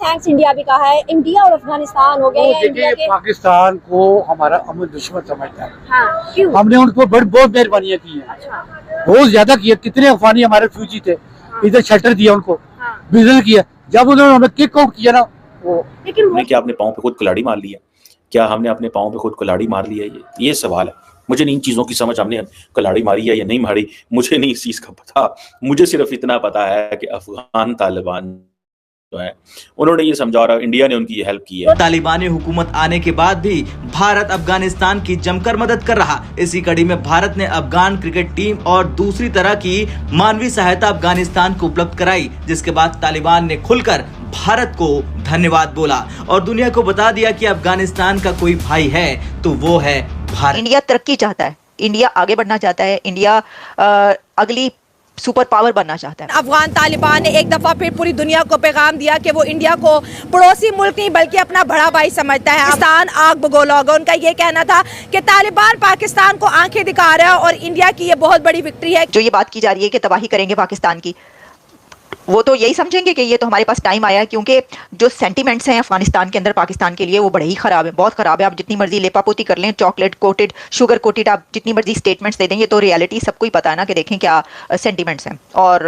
Thanks India भी कहा है, इंडिया और अफगानिस्तान हो गया या इंडिया के? पाकिस्तान को हमारा अमन दुश्मन समझता है। हाँ, क्यों? हमने उनको बहुत मेहरबानियां की है। अच्छा। बहुत ज्यादा की है। कितने अफगानी हमारे फ्यूजी थे, इधर शेल्टर दिया उनको, बिजनेस किया। जब उन्होंने हमें किक आउट किया ना, वो लेकिन क्या अपने पाँव पे खुद कुल्हाड़ी मार लिया? क्या हमने अपने पाँव पे खुद कुल्हाड़ी मार लिया? ये सवाल है। मुझे नहीं इन चीज़ों की समझ, हमने कुल्हाड़ी मारी है या नहीं मारी, मुझे नहीं इस चीज़ का पता। मुझे सिर्फ इतना पता है कि अफगान तालिबान जो है उन्होंने ये समझा और इंडिया ने उनकी हेल्प की है। तालिबानी हुकूमत आने के बाद भी भारत अफगानिस्तान की जमकर मदद कर रहा। इसी कड़ी में भारत ने अफगान क्रिकेट टीम और दूसरी तरह की मानवीय सहायता अफगानिस्तान को उपलब्ध कराई, जिसके बाद तालिबान ने खुलकर भारत को धन्यवाद बोला और दुनिया को बता दिया कि अफगानिस्तान का कोई भाई है तो वो है भारत। इंडिया तरक्की चाहता है, इंडिया आगे बढ़ना चाहता है, इंडिया अगली सुपर पावर बनना चाहता है। अफगान तालिबान ने एक दफा फिर पूरी दुनिया को पैगाम दिया कि वो इंडिया को पड़ोसी मुल्क नहीं बल्कि अपना बड़ा भाई समझता है। पाकिस्तान आग बगोला होगा। उनका ये कहना था कि तालिबान पाकिस्तान को आंखें दिखा रहा है और इंडिया की ये बहुत बड़ी विक्ट्री है। जो ये बात की जा रही है कि तबाही करेंगे पाकिस्तान की, वो तो यही समझेंगे कि ये तो हमारे पास टाइम आया है, क्योंकि जो सेंटीमेंट्स हैं अफगानिस्तान के अंदर पाकिस्तान के लिए वो बड़े ही ख़राब है, बहुत ख़राब है। आप जितनी मर्जी लेपापोती कर लें, चॉकलेट कोटेड, शुगर कोटेड, आप जितनी मर्जी स्टेटमेंट्स दे देंगे, तो रियलिटी सबको ही पता है ना कि देखें क्या सेंटीमेंट्स हैं। और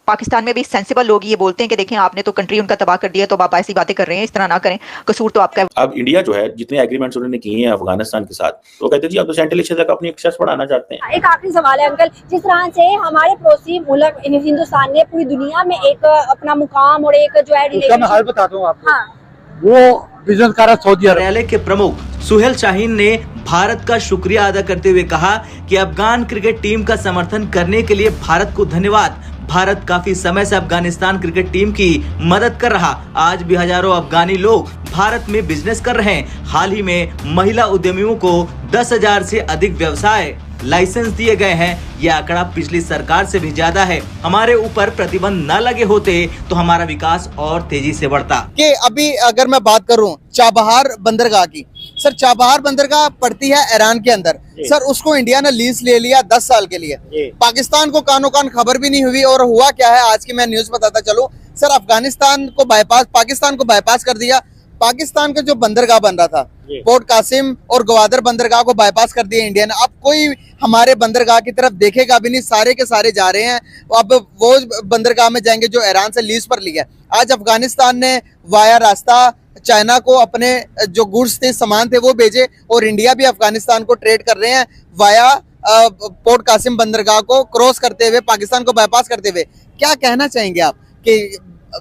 पाकिस्तान में भी सेंसिबल लोग ये बोलते हैं कि देखें आपने तो कंट्री उनका तबाह कर दिया, तो आप ऐसी बातें कर रहे हैं, इस तरह ना करें, कसूर तो आपका है। अब इंडिया जो है जितने एग्रीमेंट्स उन्होंने किए हैं अफगानिस्तान के साथ, तो कहते हैं जी आप तो सेंट्रल एशिया तक अपनी एक्सेस बढ़ाना चाहते हैं। एक आखिरी सवाल है अंकल, जिस तरह से हमारे पड़ोसी मुल्क हिंदुस्तान ने पूरी दुनिया में एक अपना मुकाम और एक जो है उसका मैं हाल बताता हूँ आपको। हाँ। वो बिजनेस कर रहा सऊदी अरब। न्यायालय के प्रमुख सुहेल शाहीन ने भारत का शुक्रिया अदा करते हुए कहा कि अफगान क्रिकेट टीम का समर्थन करने के लिए भारत को धन्यवाद। भारत काफी समय से अफगानिस्तान क्रिकेट टीम की मदद कर रहा। आज भी हजारों अफगानी लोग भारत में बिजनेस कर रहे हैं। हाल ही में महिला उद्यमियों को 10,000 से अधिक व्यवसाय लाइसेंस दिए गए हैं। यह आंकड़ा पिछली सरकार से भी ज्यादा है। हमारे ऊपर प्रतिबंध न लगे होते तो हमारा विकास और तेजी से बढ़ता। कि अभी अगर मैं बात करूं चाबहार बंदरगाह की, सर चाबहार बंदरगाह पड़ती है ईरान के अंदर। सर उसको इंडिया ने लीज ले लिया 10 साल के लिए। पाकिस्तान को कानो कान खबर भी नहीं हुई। और हुआ क्या है, आज की मैं न्यूज बताता चलूं। सर अफगानिस्तान को बाईपास, पाकिस्तान को बाईपास कर दिया। पाकिस्तान का जो बंदरगाह बन रहा था, पोर्ट कासिम और ग्वादर बंदरगाह को बाईपास कर दिया इंडिया ने। अब कोई हमारे बंदरगाह की तरफ देखेगा भी नहीं, सारे के सारे जा रहे हैं। अब वो बंदरगाह में जाएंगे जो ईरान से लीज पर लिया। आज अफगानिस्तान ने वाया रास्ता चाइना को अपने जो गुड्स थे, सामान थे, वो भेजे और इंडिया भी अफगानिस्तान को ट्रेड कर रहे हैं वाया पोर्ट कासिम बंदरगाह को क्रॉस करते हुए, पाकिस्तान को बाईपास करते हुए। क्या कहना चाहेंगे आप कि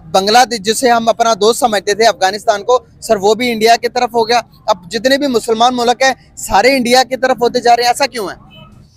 बांग्लादेश जिसे हम अपना दोस्त समझते थे अफगानिस्तान को, सर वो भी इंडिया की तरफ हो गया। अब जितने भी मुसलमान मुल्क हैं सारे इंडिया की तरफ होते जा रहे हैं, ऐसा क्यों है?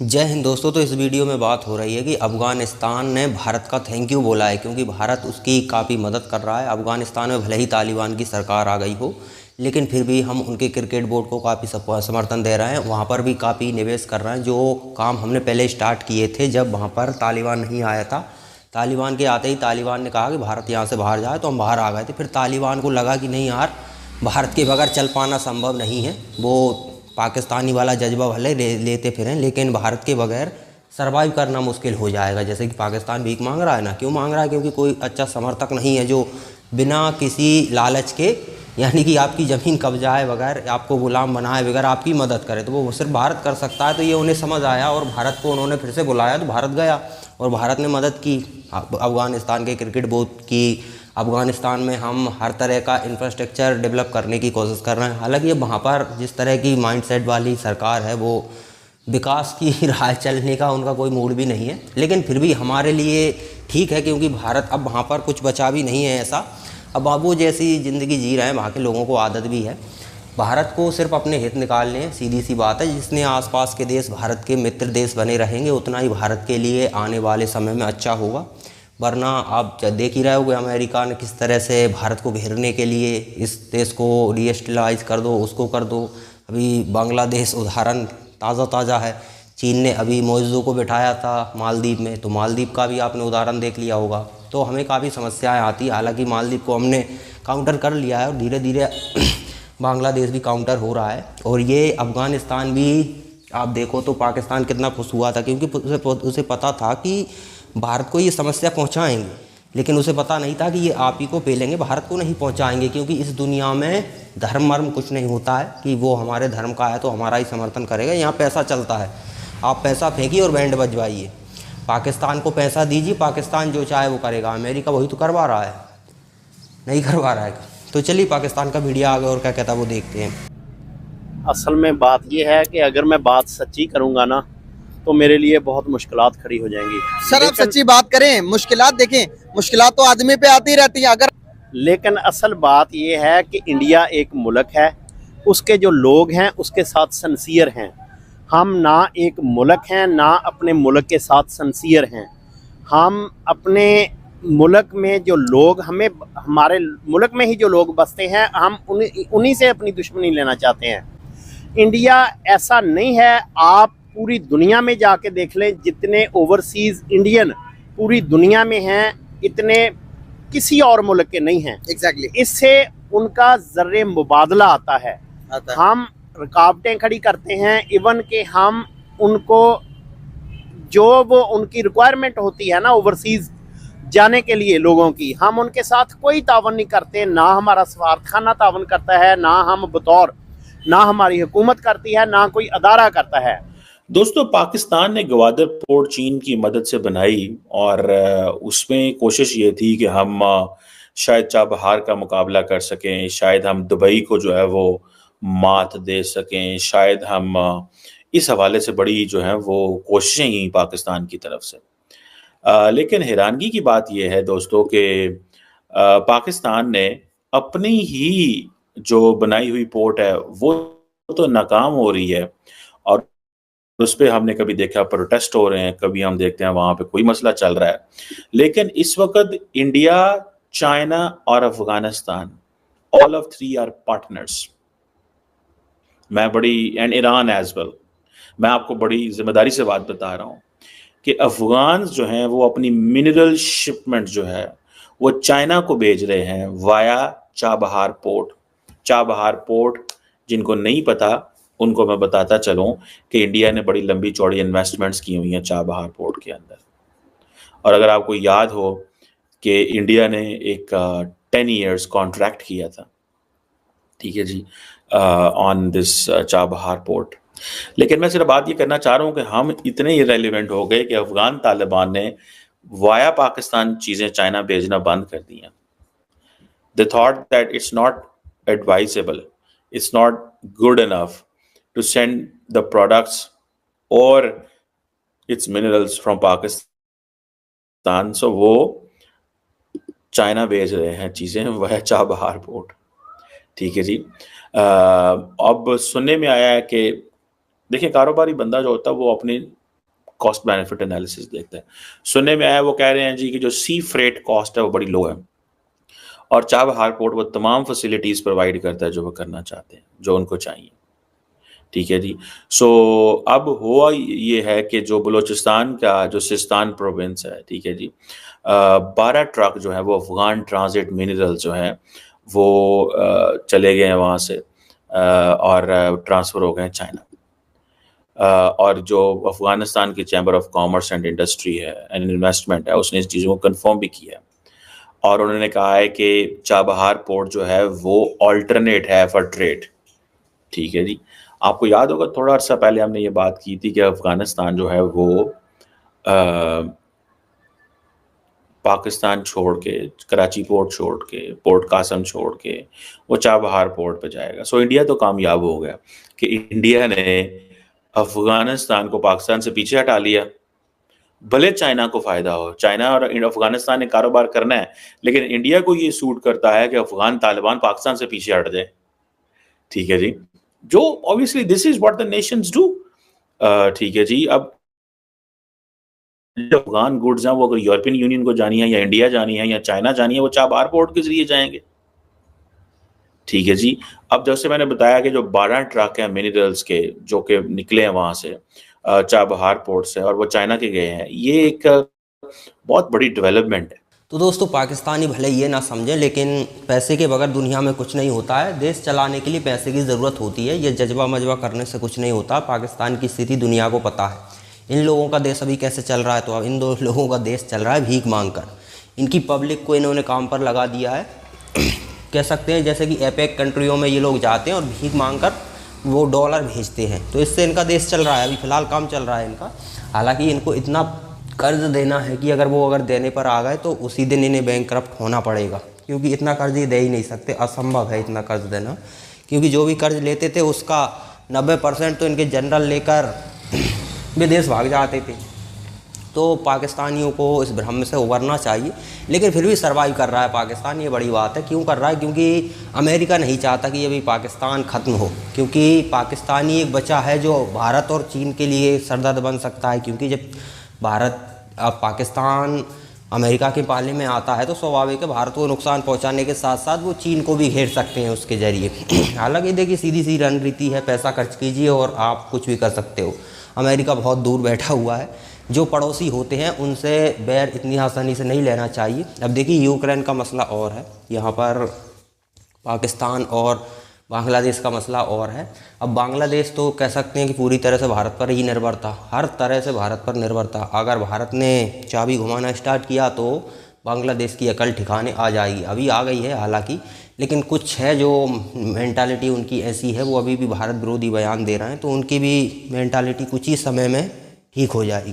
जय हिंद दोस्तों। तो इस वीडियो में बात हो रही है कि अफगानिस्तान ने भारत का थैंक यू बोला है, क्योंकि भारत उसकी काफ़ी मदद कर रहा है। अफगानिस्तान में भले ही तालिबान की सरकार आ गई हो, लेकिन फिर भी हम उनके क्रिकेट बोर्ड को काफ़ी समर्थन दे रहे हैं। वहाँ पर भी काफ़ी निवेश कर रहे हैं। जो काम हमने पहले स्टार्ट किए थे जब वहाँ पर तालिबान नहीं आया था, तालिबान के आते ही तालिबान ने कहा कि भारत यहाँ से बाहर जाए, तो हम बाहर आ गए थे। फिर तालिबान को लगा कि नहीं यार, भारत के बगैर चल पाना संभव नहीं है। वो पाकिस्तानी वाला जज्बा भले लेते फिरें, लेकिन भारत के बगैर सर्वाइव करना मुश्किल हो जाएगा। जैसे कि पाकिस्तान भीख मांग रहा है ना, क्यों मांग रहा है? क्योंकि कोई अच्छा समर्थक नहीं है जो बिना किसी लालच के, यानी कि आपकी ज़मीन कब्जाए बगैर, आपको गुलाम बनाए बगैर आपकी मदद करे, तो वो सिर्फ भारत कर सकता है। तो ये उन्हें समझ आया और भारत को उन्होंने फिर से बुलाया, तो भारत गया और भारत ने मदद की अफ़गानिस्तान के क्रिकेट बोर्ड की। अफ़गानिस्तान में हम हर तरह का इंफ्रास्ट्रक्चर डेवलप करने की कोशिश कर रहे हैं। हालांकि ये वहाँ पर जिस तरह की माइंडसेट वाली सरकार है, वो विकास की राह चलने का उनका कोई मूड भी नहीं है, लेकिन फिर भी हमारे लिए ठीक है, क्योंकि भारत अब वहाँ पर कुछ बचा भी नहीं है ऐसा। अब वो जैसी ज़िंदगी जी रहे हैं, वहाँ के लोगों को आदत भी है। भारत को सिर्फ अपने हित निकालने हैं, सीधी सी बात है। जितने आसपास के देश भारत के मित्र देश बने रहेंगे, उतना ही भारत के लिए आने वाले समय में अच्छा होगा। वरना आप देख ही रहे होगे अमेरिका ने किस तरह से भारत को घेरने के लिए इस देश को डिस्टेबलाइज कर दो, उसको कर दो। अभी बांग्लादेश उदाहरण ताज़ा है। चीन ने अभी मोइज़ो को बिठाया था मालदीव में, तो मालदीव का भी आपने उदाहरण देख लिया होगा। तो हमें काफ़ी समस्याएं आती। हालांकि मालदीव को हमने काउंटर कर लिया है और धीरे धीरे बांग्लादेश भी काउंटर हो रहा है। और ये अफ़गानिस्तान भी आप देखो तो पाकिस्तान कितना खुश हुआ था, क्योंकि उसे पता था कि भारत को ये समस्या पहुंचाएंगे। लेकिन उसे पता नहीं था कि ये आप ही को पेलेंगे, भारत को नहीं पहुंचाएंगे, क्योंकि इस दुनिया में धर्म मर्म कुछ नहीं होता है कि वो हमारे धर्म का है तो हमारा ही समर्थन करेगा। यहाँ पैसा चलता है, आप पैसा फेंकिए और बैंड बजवाइए। पाकिस्तान को पैसा दीजिए, पाकिस्तान जो चाहे वो करेगा। अमेरिका वही तो करवा रहा है, नहीं करवा रहा है। तो चलिए पाकिस्तान का मीडिया आ गया और क्या कहता है वो देखते हैं। असल में बात ये है कि अगर मैं बात सच्ची करूँगा ना तो मेरे लिए बहुत मुश्किलात खड़ी हो जाएंगी। सर आप सच्ची बात करें, मुश्किलात देखें, मुश्किलात तो आदमी पे आती रहती है। अगर लेकिन असल बात ये है कि इंडिया एक मुल्क है, उसके जो लोग हैं उसके साथ सिंसियर हैं। हम ना एक मुल्क हैं ना अपने मुल्क के साथ सिंसियर हैं। हम अपने मुल्क में जो लोग, हमें हमारे मुल्क में ही जो लोग बसते हैं, हम उन्हीं से अपनी दुश्मनी लेना चाहते हैं। इंडिया ऐसा नहीं है। आप पूरी दुनिया में जाके देख लें, जितने ओवरसीज़ इंडियन पूरी दुनिया में हैं इतने किसी और मुल्क के नहीं हैं। एग्जैक्टली इससे उनका ज़र्रे मुबादला आता है। हम रुकावटें खड़ी करते हैं, इवन कि हम उनको जो वो उनकी रिक्वायरमेंट होती है ना ओवरसीज़ जाने के लिए लोगों की, हम उनके साथ कोई तावन नहीं करते। ना हमारा सफारतखाना तावन करता है, ना हम बतौर, ना हमारी हुकूमत करती है, ना कोई अदारा करता है। दोस्तों, पाकिस्तान ने ग्वादर पोर्ट चीन की मदद से बनाई और उसमें कोशिश ये थी कि हम शायद चाबहार का मुकाबला कर सकें, शायद हम दुबई को जो है वो मात दे सकें, शायद हम इस हवाले से बड़ी जो है वो कोशिशें ही पाकिस्तान की तरफ से। लेकिन हैरानगी की बात यह है दोस्तों कि पाकिस्तान ने अपनी ही जो बनाई हुई पोर्ट है वो तो नाकाम हो रही है और उस पर हमने कभी देखा प्रोटेस्ट हो रहे हैं, कभी हम देखते हैं वहाँ पे कोई मसला चल रहा है। लेकिन इस वक्त इंडिया, चाइना और Afghanistan, all of three are partners. मैं बड़ी, एंड ईरान एज वेल, मैं आपको बड़ी जिम्मेदारी से बात बता रहा हूँ कि अफगान जो हैं वो अपनी मिनरल शिपमेंट जो है वो चाइना को भेज रहे हैं via Chabahar port. Chabahar port जिनको नहीं पता उनको मैं बताता चलूं कि इंडिया ने बड़ी लंबी चौड़ी इन्वेस्टमेंट्स की हुई हैं चाबहार पोर्ट के अंदर। और अगर आपको याद हो कि इंडिया ने एक 10 years कॉन्ट्रैक्ट किया था, ठीक है जी, ऑन दिस चाबहार पोर्ट। लेकिन मैं सिर्फ बात ये करना चाह रहा हूँ कि हम इतने इरेलीवेंट हो गए कि अफगान तालिबान ने वाया पाकिस्तान चीज़ें चाइना भेजना बंद कर दी हैं। They thought that it's not advisable, it's not good enough to send the products or its minerals from Pakistan, so वो चाइना भेज रहे हैं चीज़ें वह चाबहार पोर्ट, ठीक है जी। अब सुनने में आया है कि देखिए कारोबारी बंदा जो होता है वो अपनी कॉस्ट बेनिफिट एनालिसिस देखता है। सुनने में आया वो कह रहे हैं जी कि जो सी फ्रेट कॉस्ट है वो बड़ी लो है और चाबहार पोर्ट वो तमाम फैसिलिटीज़ प्रोवाइड करता है जो वो करना चाहते हैं, जो उनको चाहिए, ठीक है जी। सो अब हुआ ये है कि जो बलूचिस्तान का जो सिस्तान प्रोविंस है, ठीक है जी, 12 ट्रक जो है वो अफगान ट्रांजिट मिनरल जो है वो चले गए हैं वहाँ से और ट्रांसफ़र हो गए चाइना। और जो अफगानिस्तान की chamber of commerce and industry है एंड इन्वेस्टमेंट है उसने इस चीज़ों को कंफर्म भी किया है और उन्होंने कहा है कि चाबहार पोर्ट जो है वो ऑल्टरनेट है फॉर ट्रेड, ठीक है जी। आपको याद होगा थोड़ा अर्सा पहले हमने ये बात की थी कि अफगानिस्तान जो है वो पाकिस्तान छोड़ के, कराची पोर्ट छोड़ के, पोर्ट कासम छोड़ के वो चाबहार पोर्ट पे जाएगा। सो इंडिया तो कामयाब हो गया कि इंडिया ने अफगानिस्तान को पाकिस्तान से पीछे हटा लिया। भले चाइना को फ़ायदा हो, चाइना और अफगानिस्तान ने कारोबार करना है, लेकिन इंडिया को ये सूट करता है कि अफगान तालिबान पाकिस्तान से पीछे हट जाए, ठीक है जी। जो obviously this is what the Nations do, ठीक है जी। अब अफगान गुड्स हैं वो अगर यूरोपियन यूनियन को जानी है या इंडिया जानी है या चाइना जानी है वो चाबहार पोर्ट के जरिए जाएंगे, ठीक है जी। अब जैसे मैंने बताया कि जो 12 ट्रक हैं मिनरल्स के जो कि निकले हैं वहां से चाबहार पोर्ट से और वो चाइना के गए हैं, ये एक बहुत बड़ी डेवलपमेंट है। तो दोस्तों पाकिस्तानी भले ये ना समझें लेकिन पैसे के बगैर दुनिया में कुछ नहीं होता है। देश चलाने के लिए पैसे की ज़रूरत होती है, ये जज्बा मजबा करने से कुछ नहीं होता। पाकिस्तान की स्थिति दुनिया को पता है। इन लोगों का देश अभी कैसे चल रहा है, तो अब इन दो लोगों का देश चल रहा है भीख मांग कर। इनकी पब्लिक को इन्होंने काम पर लगा दिया है। कह सकते हैं जैसे कि एपेक कंट्रियों में ये लोग जाते हैं और भीख मांगकर वो डॉलर भेजते हैं, तो इससे इनका देश चल रहा है। अभी फ़िलहाल काम चल रहा है इनका। हालांकि इनको इतना कर्ज देना है कि अगर वो देने पर आ गए तो उसी दिन इन्हें बैंकक्रप्ट होना पड़ेगा, क्योंकि इतना कर्ज ये दे ही नहीं सकते, असंभव है इतना कर्ज देना। क्योंकि जो भी कर्ज लेते थे उसका 90% तो इनके जनरल लेकर विदेश भाग जाते थे। तो पाकिस्तानियों को इस भ्रम से उबरना चाहिए, लेकिन फिर भी सर्वाइव कर रहा है पाकिस्तान, ये बड़ी बात है। क्यों कर रहा है? क्योंकि अमेरिका नहीं चाहता कि ये भी पाकिस्तान ख़त्म हो, क्योंकि पाकिस्तानी एक बच्चा है जो भारत और चीन के लिए सरदर्द बन सकता है। क्योंकि जब पाकिस्तान अमेरिका के पाले में आता है तो स्वाभाविक है भारत को नुकसान पहुंचाने के साथ साथ वो चीन को भी घेर सकते हैं उसके ज़रिए। हालांकि देखिए सीधी सी रणनीति है, पैसा खर्च कीजिए और आप कुछ भी कर सकते हो। अमेरिका बहुत दूर बैठा हुआ है, जो पड़ोसी होते हैं उनसे बैर इतनी आसानी से नहीं लेना चाहिए। अब देखिए यूक्रेन का मसला और है, यहाँ पर पाकिस्तान और बांग्लादेश का मसला और है। अब बांग्लादेश तो कह सकते हैं कि पूरी तरह से भारत पर ही निर्भर था, हर तरह से भारत पर निर्भर था। अगर भारत ने चाबी घुमाना स्टार्ट किया तो बांग्लादेश की अकल ठिकाने आ जाएगी। अभी आ गई है हालांकि, लेकिन कुछ है जो मेंटालिटी उनकी ऐसी है, वो अभी भी भारत विरोधी बयान दे रहे हैं, तो उनकी भी मेंटालिटी कुछ ही समय में ठीक हो जाएगी।